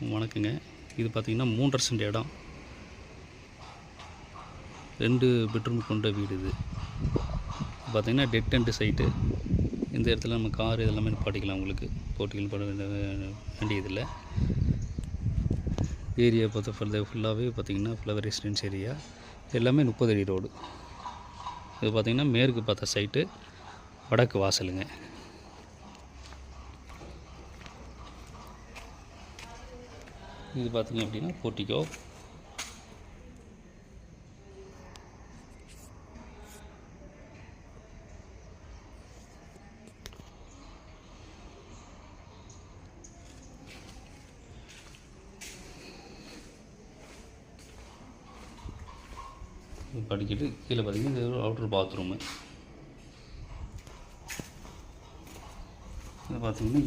வணக்கங்க. இது பார்த்திங்கன்னா 3.5 சென்ட் இடம், 2 பெட்ரூம் கொண்ட வீடு. இது பார்த்திங்கன்னா டெட் எண்டு சைட்டு. இந்த இடத்துல நம்ம கார் இதெல்லாமே நிப்பாட்டிக்கலாம். உங்களுக்கு போட்டிகள் போட வேண்டியதில்லை. ஏரியா பார்த்து ஃபுல்லாகவே பார்த்திங்கன்னா ஃபுல்லாகவே ரெசிடென்ஸ் ஏரியா. எல்லாமே 30 அடி ரோடு. இது பார்த்திங்கன்னா மேற்கு பார்த்த சைட்டு, வடக்கு வாசலுங்க. இது பார்த்திங்க அப்படின்னா போர்ட்டிகோ. படிக்கிட்டு கீழே பார்த்திங்கன்னா இது அவுட்டர் பாத்ரூமு. இது பார்த்திங்கன்னா